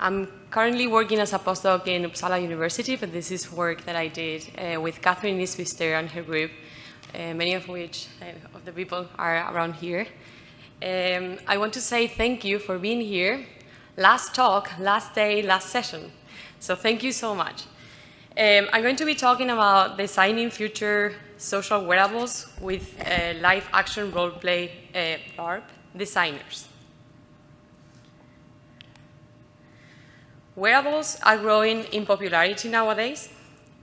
I'm currently working as a postdoc in Uppsala University, but this is work that I did with Katherine Isbister and her group, many of which of the people are around here. I want to say thank you for being here. Last talk, last day, last session. So thank you so much. I'm going to be talking about designing future social wearables with live action roleplay Larp designers. Wearables are growing in popularity nowadays,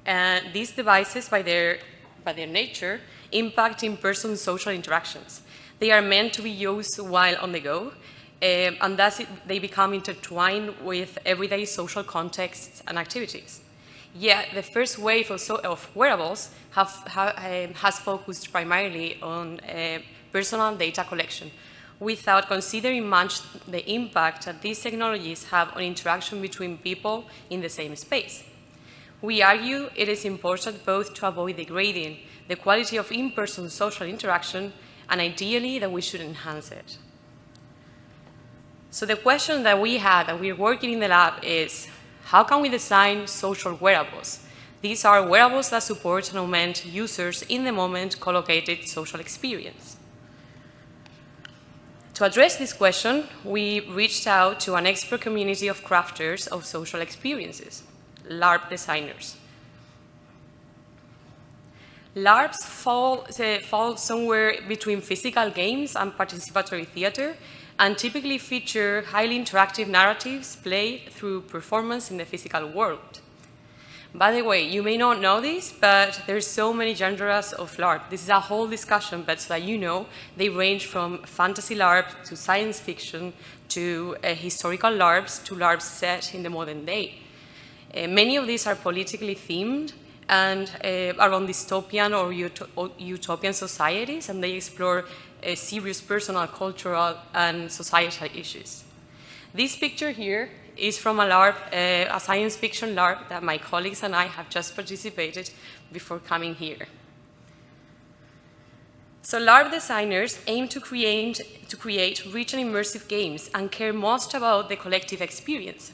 and these devices, by their nature, impact in-person social interactions. They are meant to be used while on the go, and thus they become intertwined with everyday social contexts and activities. Yet the first wave of wearables has focused primarily on personal data collection, without considering much the impact that these technologies have on interaction between people in the same space. We argue it is important both to avoid degrading the quality of in-person social interaction and ideally that we should enhance it. So the question that we're working in the lab is, how can we design social wearables? These are wearables that support and augment users in the moment collocated social experience. To address this question, we reached out to an expert community of crafters of social experiences, Larp designers. Larps fall somewhere between physical games and participatory theater, and typically feature highly interactive narratives played through performance in the physical world. By the way, you may not know this, but there's so many genres of LARP. This is a whole discussion, but so that you know, they range from fantasy LARP to science fiction to historical LARPs to LARPs set in the modern day. Many of these are politically themed and are on dystopian or utopian societies, and they explore serious personal, cultural, and societal issues. This picture here is from a LARP, a science fiction LARP that my colleagues and I have just participated before coming here. So LARP designers aim to create rich and immersive games and care most about the collective experience.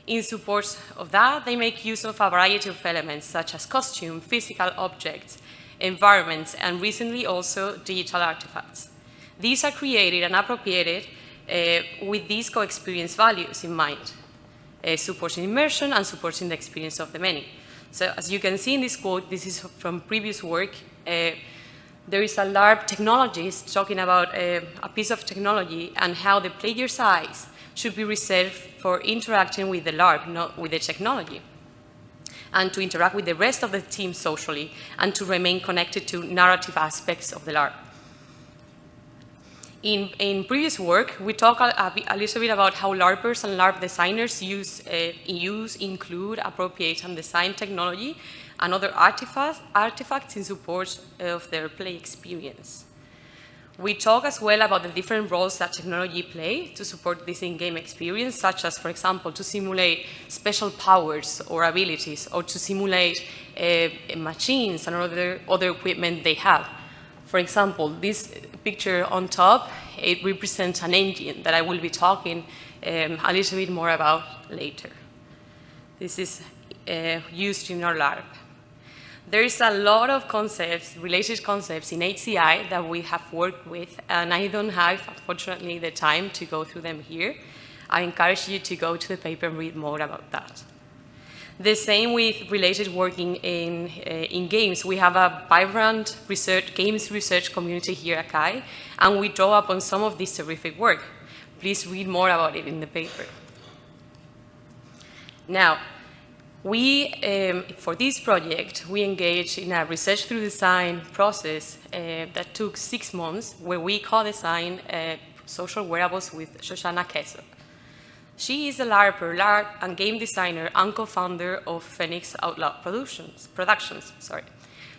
In support of that, they make use of a variety of elements such as costume, physical objects, environments, and recently also digital artifacts. These are created and appropriated with these co-experience values in mind, supporting immersion and supporting the experience of the many. So as you can see in this quote, this is from previous work. There is a LARP technologist talking about a piece of technology and how the player's eyes should be reserved for interacting with the LARP, not with the technology, and to interact with the rest of the team socially, and to remain connected to narrative aspects of the LARP. In previous work, we talked a little bit about how LARPers and LARP designers include, appropriate, and design technology and other artifacts in support of their play experience. We talk as well about the different roles that technology plays to support this in-game experience, such as, for example, to simulate special powers or abilities, or to simulate machines and other equipment they have. For example, this picture on top, it represents an engine that I will be talking a little bit more about later. This is used in our LARP. There is a lot of concepts, related concepts in HCI that we have worked with, and I don't have, unfortunately, the time to go through them here. I encourage you to go to the paper and read more about that. The same with related working in games. We have a vibrant games research community here at CAI, and we draw upon some of this terrific work. Please read more about it in the paper. Now, for this project, we engaged in a research through design process that took 6 months, where we co-designed social wearables with Shoshana Kesop. She is a LARP and game designer and co-founder of Phoenix Outloud Productions.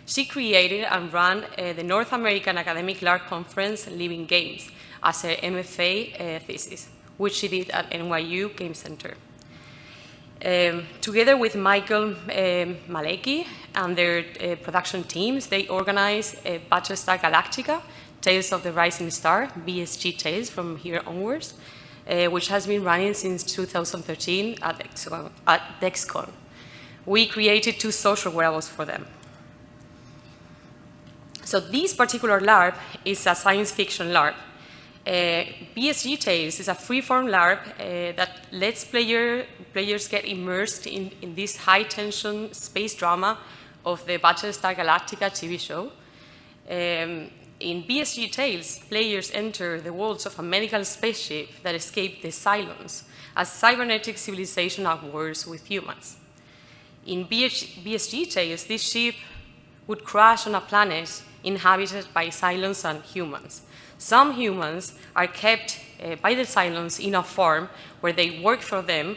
She created and ran the North American Academic LARP Conference Living Games as her MFA thesis, which she did at NYU Game Center. Together with Michael Malecki and their production teams, they organized Battlestar Galactica, Tales of the Rising Star, BSG Tales from here onwards, which has been running since 2013 at DexCon. We created 2 social wearables for them. So this particular LARP is a science fiction LARP. BSG Tales is a free-form LARP that lets players get immersed in this high-tension space drama of the Battlestar Galactica TV show. In BSG Tales, players enter the worlds of a medical spaceship that escaped the Cylons, a cybernetic civilization at wars with humans. In BSG Tales, this ship would crash on a planet inhabited by Cylons and humans. Some humans are kept by the Cylons in a farm where they work for them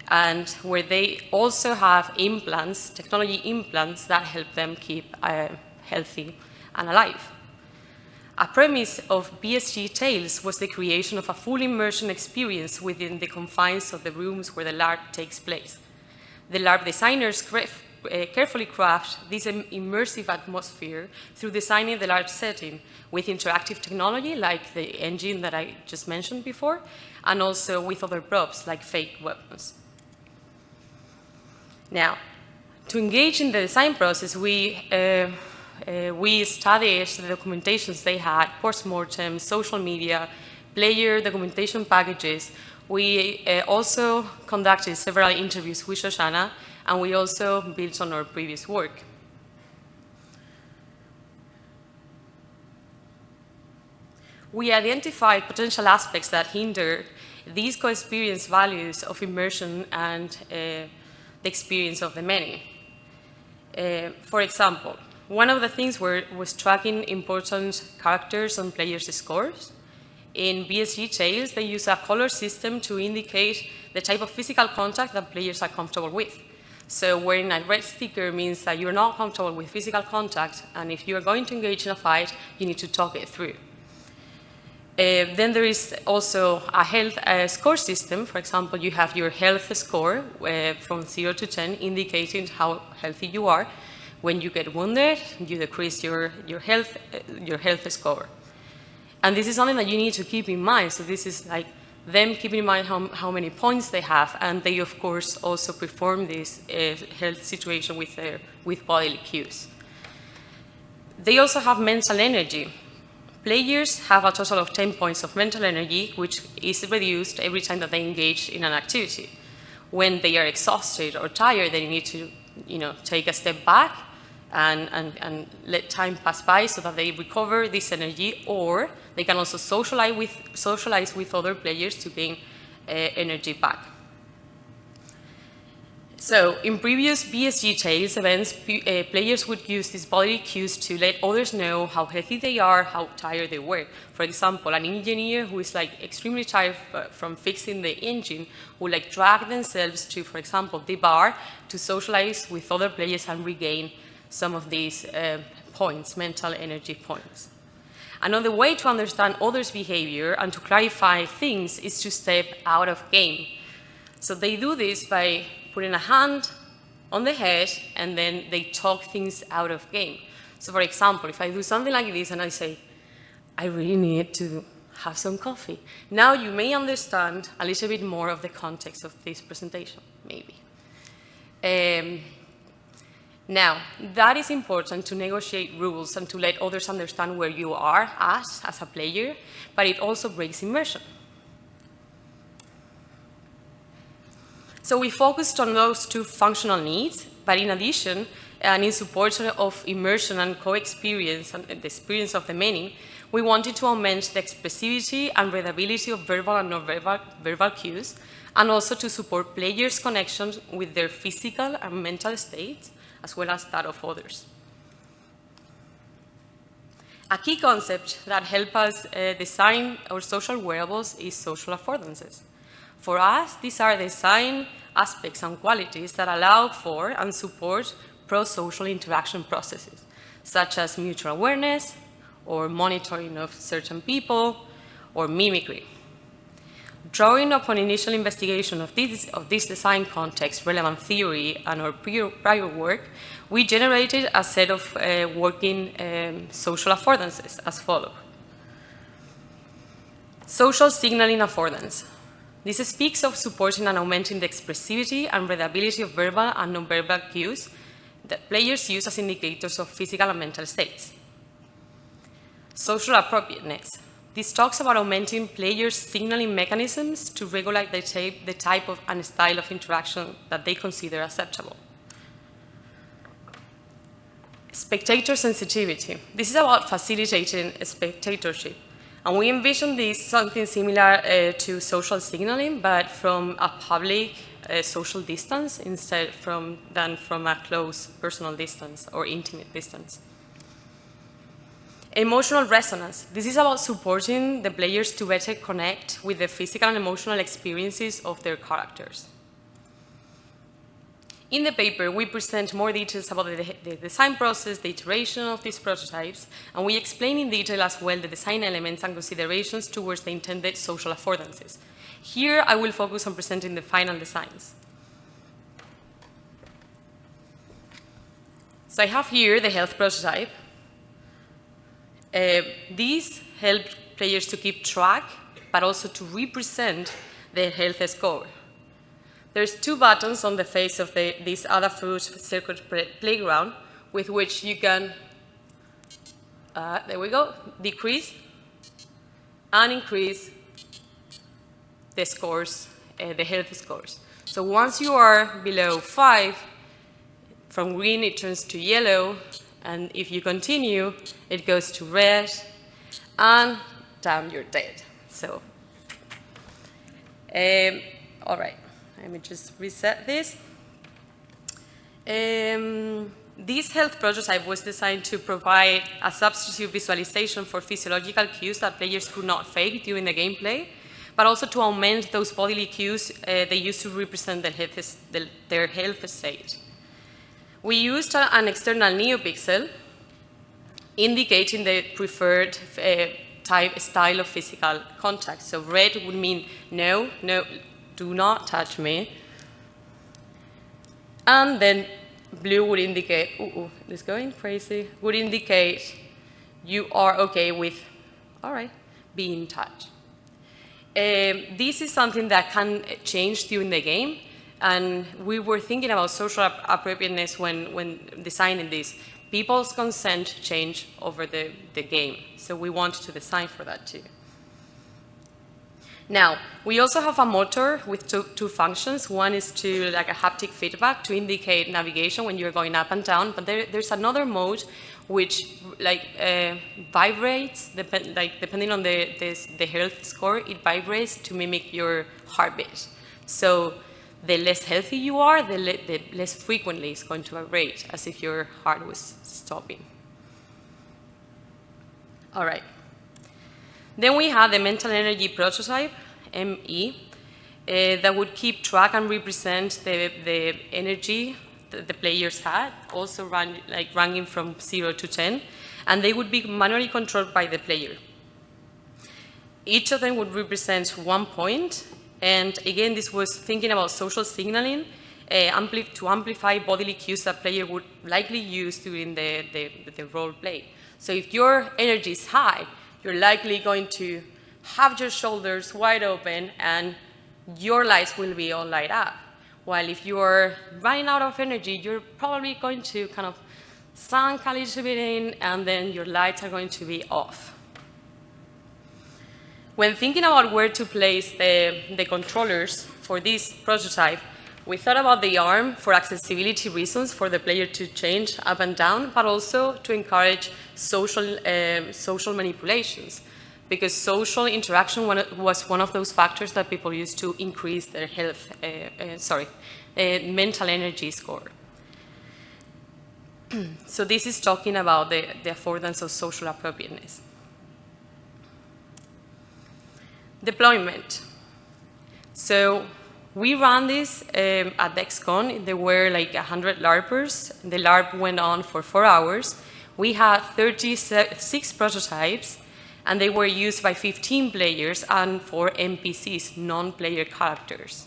and where they also have implants, technology implants, that help them keep healthy and alive. A premise of BSG Tales was the creation of a full immersion experience within the confines of the rooms where the LARP takes place. The LARP designers carefully craft this immersive atmosphere through designing the LARP setting with interactive technology like the engine that I just mentioned before, and also with other props like fake weapons. Now, to engage in the design process, we studied the documentations they had, post-mortem, social media, player documentation packages. We also conducted several interviews with Shoshana, and we also built on our previous work. We identified potential aspects that hinder these co-experience values of immersion and the experience of the many. For example, one of the things was tracking important characters on players' scores. In BSG Tales, they use a color system to indicate the type of physical contact that players are comfortable with. So wearing a red sticker means that you're not comfortable with physical contact, and if you're going to engage in a fight, you need to talk it through. Then there is also a health score system. For example, you have your health score from 0 to 10, indicating how healthy you are. When you get wounded, you decrease your health score. And this is something that you need to keep in mind. So this is like them keeping in mind how many points they have, and they, of course, also perform this health situation with bodily cues. They also have mental energy. Players have a total of 10 points of mental energy, which is reduced every time that they engage in an activity. When they are exhausted or tired, they need to take a step back and let time pass by so that they recover this energy, or they can also socialize with other players to gain energy back. So in previous BSG Tales events, players would use these bodily cues to let others know how healthy they are, how tired they were. For example, an engineer who is extremely tired from fixing the engine would drag themselves to, for example, the bar to socialize with other players and regain some of these points, mental energy points. Another way to understand others' behavior and to clarify things is to step out of game. So they do this by putting a hand on the head, and then they talk things out of game. So for example, if I do something like this and I say, I really need to have some coffee. Now you may understand a little bit more of the context of this presentation, maybe. Now, that is important to negotiate rules and to let others understand where you are as a player, but it also breaks immersion. So we focused on those 2 functional needs, but in addition, and in support of immersion and co-experience and the experience of the many, we wanted to augment the expressivity and readability of verbal and non-verbal cues, and also to support players' connections with their physical and mental states, as well as that of others. A key concept that helps us design our social wearables is social affordances. For us, these are design aspects and qualities that allow for and support pro-social interaction processes, such as mutual awareness, or monitoring of certain people, or mimicry. Drawing upon initial investigation of this design context, relevant theory, and our prior work, we generated a set of working social affordances as follows. Social signaling affordance. This speaks of supporting and augmenting the expressivity and readability of verbal and nonverbal cues that players use as indicators of physical and mental states. Social appropriateness. This talks about augmenting players' signaling mechanisms to regulate the type of and style of interaction that they consider acceptable. Spectator sensitivity. This is about facilitating spectatorship. And we envision this something similar to social signaling, but from a public social distance instead than from a close personal distance or intimate distance. Emotional resonance. This is about supporting the players to better connect with the physical and emotional experiences of their characters. In the paper, we present more details about the design process, the iteration of these prototypes, and we explain in detail as well the design elements and considerations towards the intended social affordances. Here, I will focus on presenting the final designs. So I have here the health prototype. These help players to keep track, but also to represent their health score. There's two buttons on the face of this Adafruit circuit playground with which you can, there we go, decrease and increase the scores, the health scores. So once you are below 5, from green it turns to yellow, and if you continue, it goes to red, and down you're dead. So, all right. Let me just reset this. This health prototype was designed to provide a substitute visualization for physiological cues that players could not fake during the gameplay, but also to augment those bodily cues they used to represent their health state. We used an external neopixel indicating the preferred style of physical contact. So red would mean no, no, do not touch me. And then blue would indicate, this is going crazy, would indicate you are okay with, all right, being touched. This is something that can change during the game, and we were thinking about social appropriateness when designing this. People's consent change over the game, so we want to design for that too. Now, we also have a motor with two functions. One is to like a haptic feedback to indicate navigation when you're going up and down, but there's another mode which vibrates, depending on the health score, it vibrates to mimic your heartbeat. So the less healthy you are, the less frequently it's going to vibrate, as if your heart was stopping. All right. Then we have the mental energy prototype, ME, that would keep track and represent the energy that the players had, also ranking from 0 to 10, and they would be manually controlled by the player. Each of them would represent 1 point, and again, this was thinking about social signaling to amplify bodily cues that player would likely use during the role play. So if your energy is high, you're likely going to have your shoulders wide open and your lights will be all light up. While if you're running out of energy, you're probably going to kind of sink a little bit in and then your lights are going to be off. When thinking about where to place the controllers for this prototype, we thought about the arm for accessibility reasons for the player to change up and down, but also to encourage social manipulations, because social interaction was one of those factors that people used to increase their mental energy score. So this is talking about the affordance of social appropriateness. Deployment. So we ran this at DexCon. There were like 100 Larpers. The Larp went on for 4 hours. We had 36 prototypes, and they were used by 15 players and 4 NPCs, non-player characters.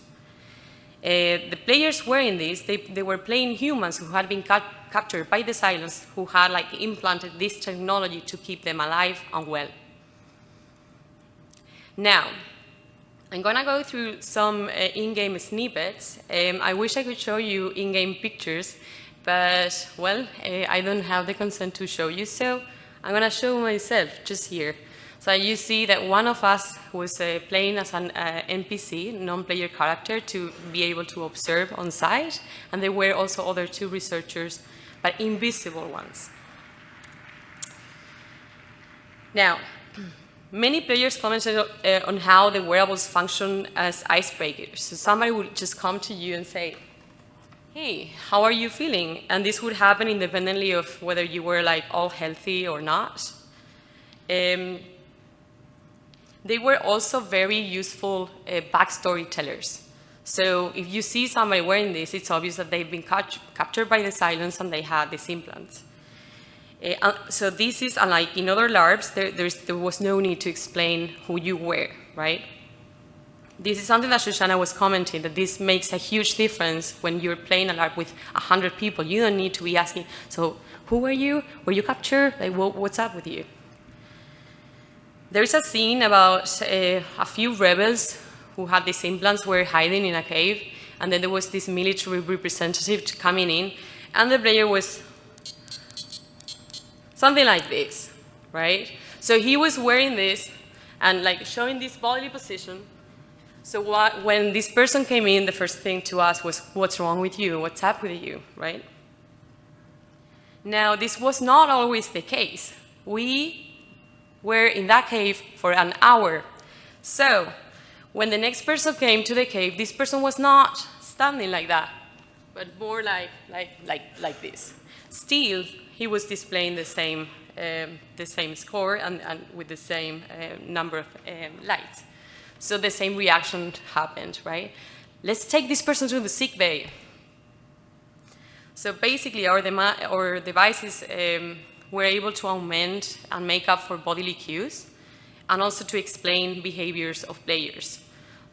The players wearing this, they were playing humans who had been captured by the cylons, who had implanted this technology to keep them alive and well. Now, I'm gonna go through some in-game snippets. I wish I could show you in-game pictures, but, well, I don't have the consent to show you, so I'm gonna show myself just here. So you see that one of us was playing as an NPC, non-player character, to be able to observe on site, and there were also other 2 researchers, but invisible ones. Now, many players commented on how the wearables function as icebreakers. So somebody would just come to you and say, hey, how are you feeling? And this would happen independently of whether you were like all healthy or not. They were also very useful backstory tellers. So if you see somebody wearing this, it's obvious that they've been captured by the cylons and they had these implants. So this is, unlike in other LARPs, there was no need to explain who you were, right? This is something that Shoshana was commenting, that this makes a huge difference when you're playing a LARP with 100 people. You don't need to be asking, so who were you? Were you captured? Like, what's up with you? There's a scene about a few rebels who had these implants were hiding in a cave, and then there was this military representative coming in, and the player was something like this, right? So he was wearing this and like showing this bodily position. So when this person came in, the first thing to ask was, what's wrong with you? What's up with you, right? Now, this was not always the case. We were in that cave for an hour. So when the next person came to the cave, this person was not standing like that, but more like this. Still, he was displaying the same score and with the same number of lights. So the same reaction happened, right? Let's take this person to the sick bay. So basically, our devices were able to augment and make up for bodily cues, and also to explain behaviors of players.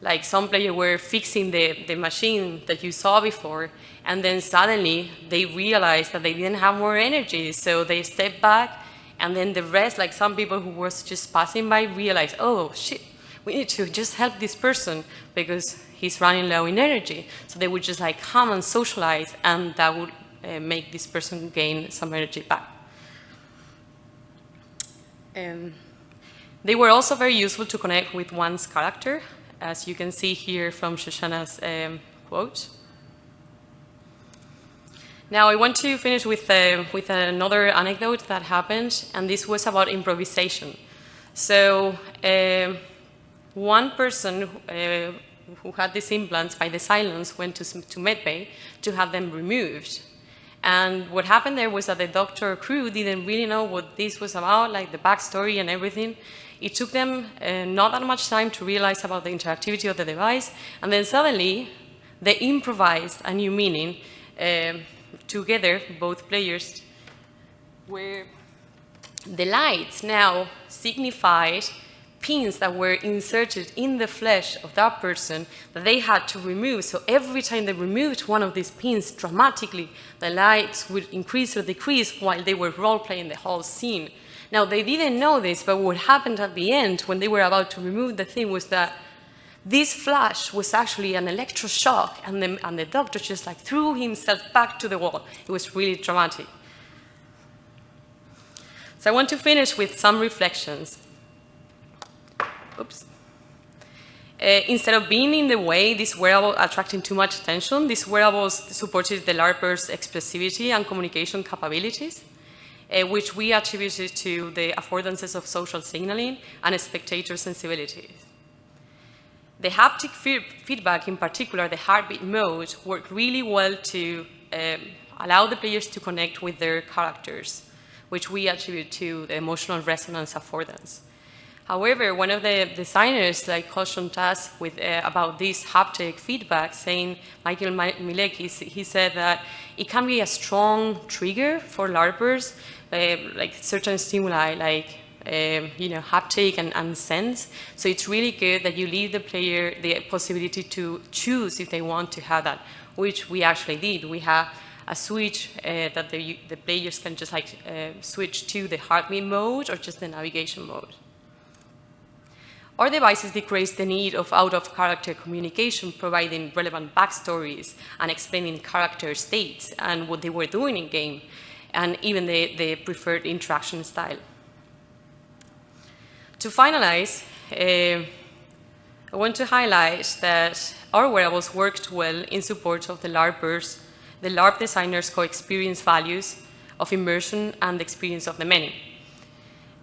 Like some players were fixing the machine that you saw before, and then suddenly they realized that they didn't have more energy, so they stepped back, and then the rest, like some people who was just passing by, realized, oh shit, we need to just help this person because he's running low in energy. So they would just like come and socialize, and that would make this person gain some energy back. They were also very useful to connect with one's character, as you can see here from Shoshana's quote. Now I want to finish with another anecdote that happened, and this was about improvisation. So one person who had these implants by the cylons went to medbay to have them removed. And what happened there was that the doctor crew didn't really know what this was about, like the backstory and everything. It took them not that much time to realize about the interactivity of the device, and then suddenly they improvised a new meaning together, both players, where the lights now signified pins that were inserted in the flesh of that person that they had to remove. So every time they removed one of these pins, dramatically, the lights would increase or decrease while they were role-playing the whole scene. Now, they didn't know this, but what happened at the end when they were about to remove the thing was that this flash was actually an electroshock, and the doctor just like threw himself back to the wall. It was really dramatic. So I want to finish with some reflections. Oops. Instead of being in the way, this wearable attracting too much attention, these wearables supported the Larpers' expressivity and communication capabilities, which we attributed to the affordances of social signaling and spectator sensibilities. The haptic feedback, in particular the heartbeat mode, worked really well to allow the players to connect with their characters, which we attribute to the emotional resonance affordance. However, one of the designers cautioned us about this haptic feedback, saying, Miguel, he said that it can be a strong trigger for Larpers, like certain stimuli, like haptic and sense. So it's really good that you leave the player the possibility to choose if they want to have that, which we actually did. We have a switch that the players can just switch to the heartbeat mode or just the navigation mode. Our devices decrease the need of out-of-character communication, providing relevant backstories and explaining character states and what they were doing in-game, and even the preferred interaction style. To finalize, I want to highlight that our wearables worked well in support of the Larpers, the Larp designers' co-experience values of immersion and the experience of the many.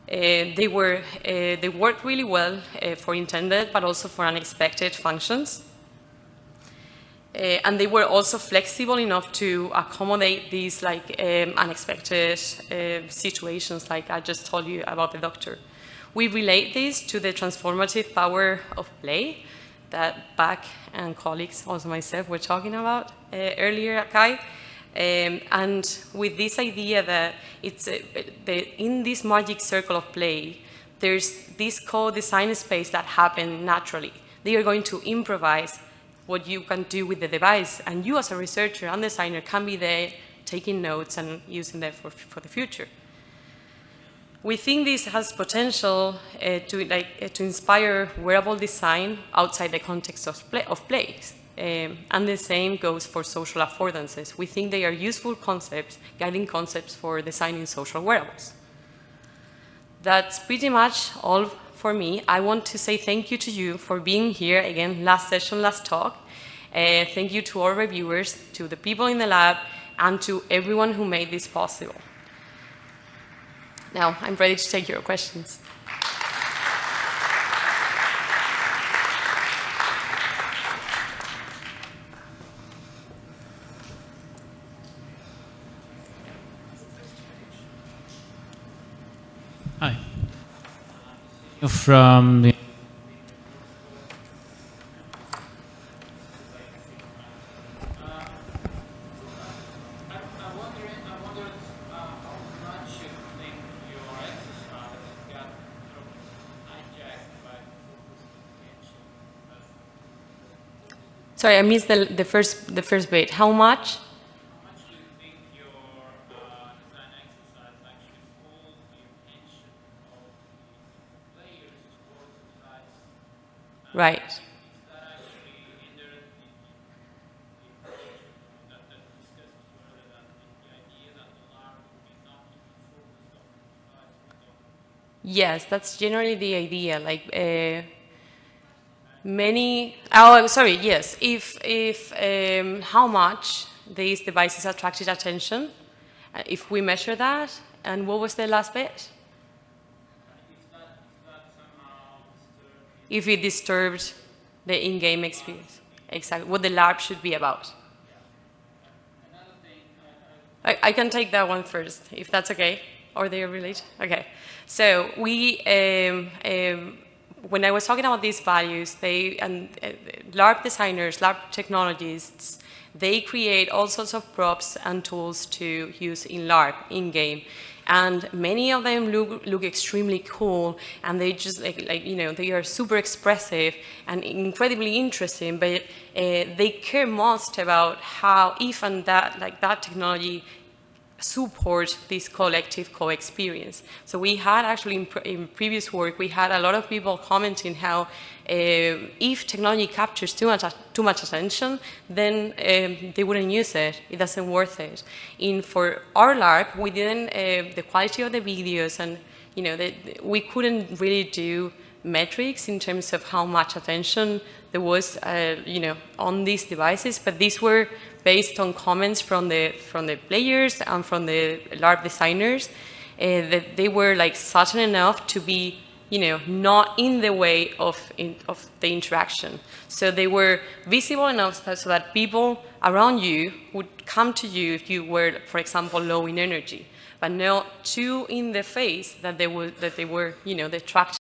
They worked really well for intended, but also for unexpected functions. And they were also flexible enough to accommodate these unexpected situations, like I just told you about the doctor. We relate this to the transformative power of play that Bach and colleagues, also myself, were talking about earlier, Kai. And with this idea that in this magic circle of play, there's this co-design space that happens naturally. They are going to improvise what you can do with the device, and you as a researcher and designer can be there taking notes and using them for the future. We think this has potential to inspire wearable design outside the context of play. And the same goes for social affordances. We think they are useful concepts, guiding concepts for designing social wearables. That's pretty much all for me. I want to say thank you to you for being here. Again, last session, last talk. Thank you to our reviewers, to the people in the lab, and to everyone who made this possible. Now, I'm ready to take your questions. Hi. From the Sorry, I missed the first bit. How much? How much do you think your design exercise actually pulled the attention of the players towards the device? Right. Is that actually hindered the approach that discussed further than the idea that the Larp would be not to be focused on the device? Yes, that's generally the idea. Yes. If how much these devices attracted attention, if we measure that, and what was the last bit? If it disturbed the in-game experience. Exactly, what the Larp should be about. I can take that one first, if that's okay, or they are related. Okay, so we, when I was talking about these values, Larp designers, Larp technologists, they create all sorts of props and tools to use in Larp, in-game. And many of them look extremely cool, and they just they are super expressive and incredibly interesting, but they care most about how that technology support this collective co-experience. So we had actually in previous work, we had a lot of people commenting how if technology captures too much attention, then they wouldn't use it. It doesn't worth it. For our Larp, we didn't, the quality of the videos and we couldn't really do metrics in terms of how much attention there was on these devices, but these were based on comments from the players and from the Larp designers that they were certain enough to be not in the way of the interaction. So they were visible enough so that people around you would come to you if you were, for example, low in energy, but not too in the face that they were the attraction